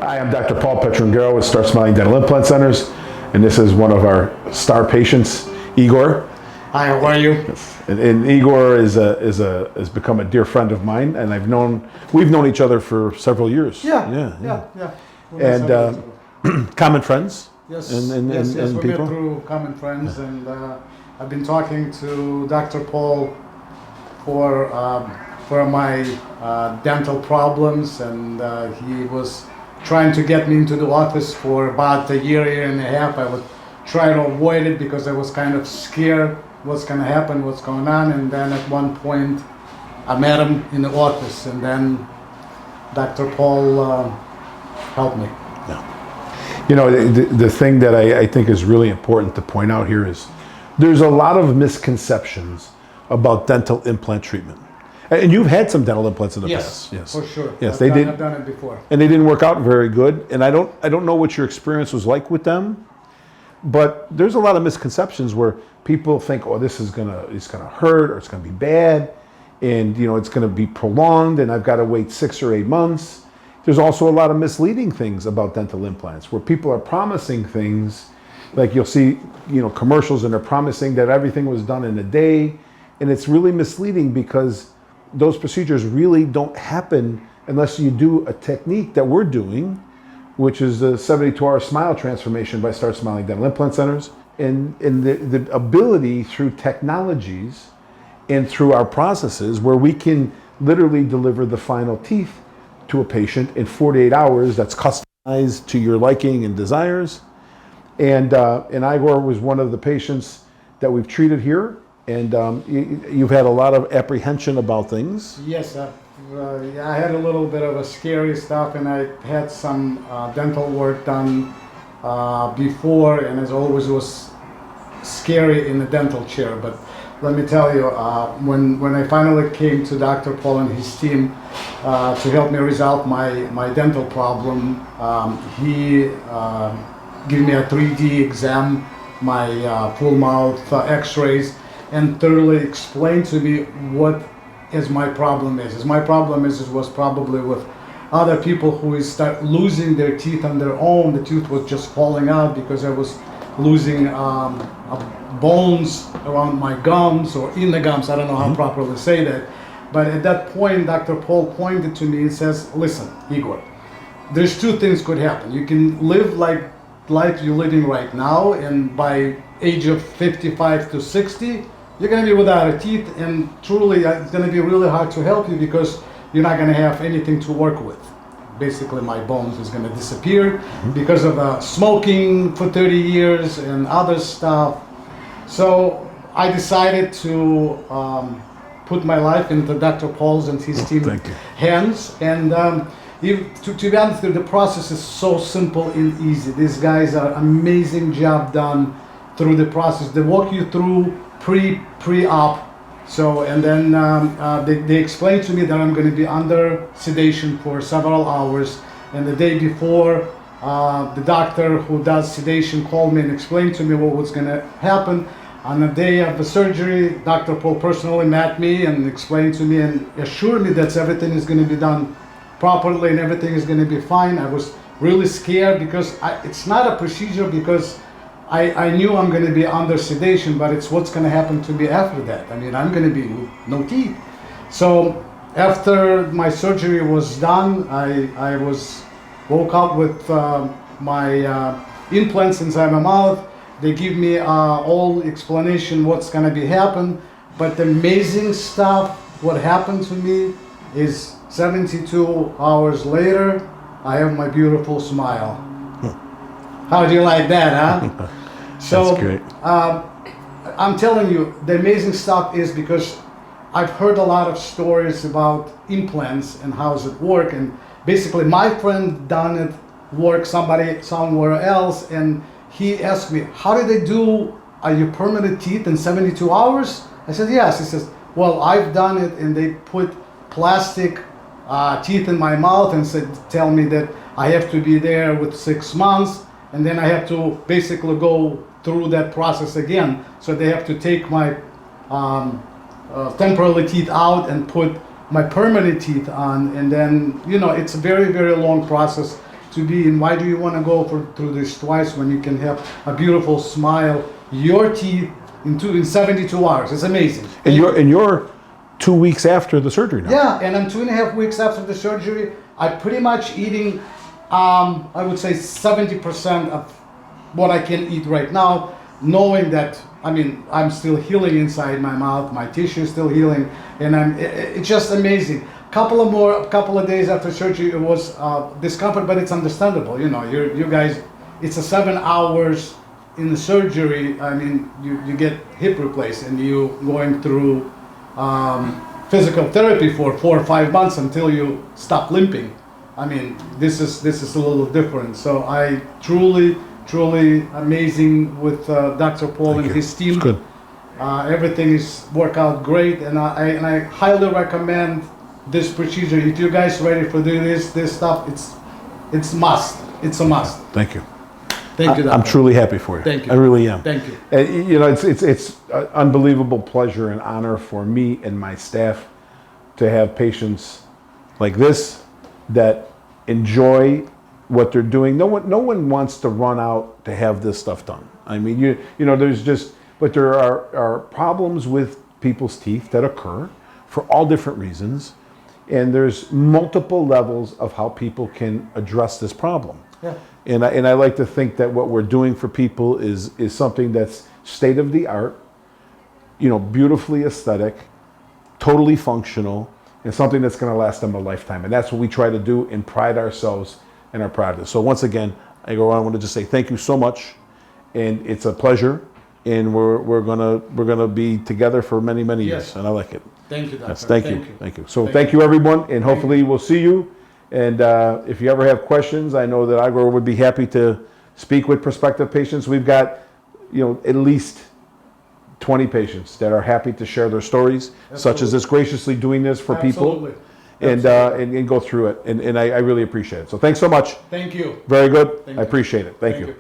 Hi, I'm Dr. Paul Petrangero with Start Smiling Dental Implant Centers, and this is one of our star patients, Igor. Hi, how are you? And Igor has become a dear friend of mine, and we've known each other for several years. Yeah. And common friends. Yes, and we met people. through common friends, and I've been talking to Dr. Paul for my dental problems, and he was trying to get me into the office for about a year and a half. I would try to avoid it because I was kind of scared what's going to happen, what's going on, and then at one point I met him in the office, and then Dr. Paul helped me. You know, the thing that I think is really important to point out here is there's a lot of misconceptions about dental implant treatment. And you've had some dental implants in the past. Yes, for sure. Yes, I've done it before. And they didn't work out very good. And I don't know what your experience was like with them, but there's a lot of misconceptions where people think, oh, it's gonna hurt, or it's gonna be bad, and it's gonna be prolonged, and I've got to wait 6 or 8 months. There's also a lot of misleading things about dental implants where people are promising things, like you'll see, commercials, and they're promising that everything was done in a day, and it's really misleading because those procedures really don't happen unless you do a technique that we're doing, which is the 72-hour smile transformation by Start Smiling Dental Implant Centers, and the ability through technologies and through our processes where we can literally deliver the final teeth to a patient in 48 hours that's customized to your liking and desires. And Igor was one of the patients that we've treated here. And you've had a lot of apprehension about things. Yes, I had a little bit of a scary stuff, and I had some dental work done before, and as always was scary in the dental chair. But let me tell you, when I finally came to Dr. Paul and his team to help me resolve my dental problem, he gave me a 3D exam, my full mouth x-rays, and thoroughly explained to me what is my problem is. My problem was probably with other people who start losing their teeth on their own. The tooth was just falling out because I was losing bones around my gums or in the gums. I don't know how properly to say that. But at that point, Dr. Paul pointed to me and says, listen, Igor, there's two things could happen. You can live like life you're living right now, and by age of 55 to 60, you're going to be without a teeth, and truly it's going to be really hard to help you because you're not going to have anything to work with. Basically, my bones is going to disappear because of smoking for 30 years and other stuff. So I decided to put my life into Dr. Paul's and his team's hands. And to be honest, the process is so simple and easy. These guys are amazing job done through the process. They walk you through pre-op. So, and then they explained to me that I'm going to be under sedation for several hours. And the day before, the doctor who does sedation called me and explained to me what was going to happen. On the day of the surgery, Dr. Paul personally met me and explained to me and assured me that everything is going to be done properly and everything is going to be fine. I was really scared because it's not a procedure because I knew I'm going to be under sedation, but it's what's going to happen to me after that. I mean, I'm going to be with no teeth. So after my surgery was done, I woke up with my implants inside my mouth. They give me all explanation what's going to be happen. But the amazing stuff, what happened to me is 72 hours later, I have my beautiful smile. How do you like that, huh? So, that's great. I'm telling you, the amazing stuff is because I've heard a lot of stories about implants and how does it work. And basically, my friend done it, work somewhere else, and he asked me, how did they do your permanent teeth in 72 hours? I said, yes. He says, well, I've done it, and they put plastic teeth in my mouth and tell me that I have to be there with 6 months, and then I have to basically go through that process again. So they have to take my temporary teeth out and put my permanent teeth on, and then it's a very, very long process. to be in? Why do you want to go through this twice when you can have a beautiful smile, your teeth in 72 hours? It's amazing. And you're 2 weeks after the surgery now. Yeah, and I'm 2.5 weeks after the surgery. I'm pretty much eating, I would say 70% of what I can eat right now, knowing that, I mean, I'm still healing inside my mouth, my tissue is still healing, and it's just amazing. A couple of days after surgery, it was discomfort, but it's understandable. You know, you guys, it's a 7 hours in the surgery. I mean, you get hip replaced, and you going through physical therapy for 4 or 5 months until you stop limping. I mean, this is a little different. So I truly amazing with Dr. Paul and his team. It's good. Everything is work out great, and I highly recommend this procedure. If you guys ready for this stuff, it's must. It's a must. Thank you. Thank you, Doctor. I'm truly happy for you. Thank you. I really am. Thank you. You know, it's an unbelievable pleasure and honor for me and my staff to have patients like this that enjoy what they're doing. No one wants to run out to have this stuff done. I mean, you know, but there are problems with people's teeth that occur for all different reasons, and there's multiple levels of how people can address this problem. Yeah. And I like to think that what we're doing for people is something that's state of the art, you know, beautifully aesthetic, totally functional, and something that's going to last them a lifetime. And that's what we try to do and pride ourselves in our practice. So once again, Igor, I want to just say thank you so much, and it's a pleasure. And we're gonna be together for many years, Yes. and I like it. Thank you, Doctor. Yes, thank you. So thank you everyone, and hopefully we'll see you. And if you ever have questions, I know that Igor would be happy to speak with prospective patients. We've got, you know, at least 20 patients that are happy to share their stories, such as this, graciously doing this for people, and go through it. And I really appreciate it. So thanks so much. Thank you. Very good. Thank I you. appreciate it. Thank you.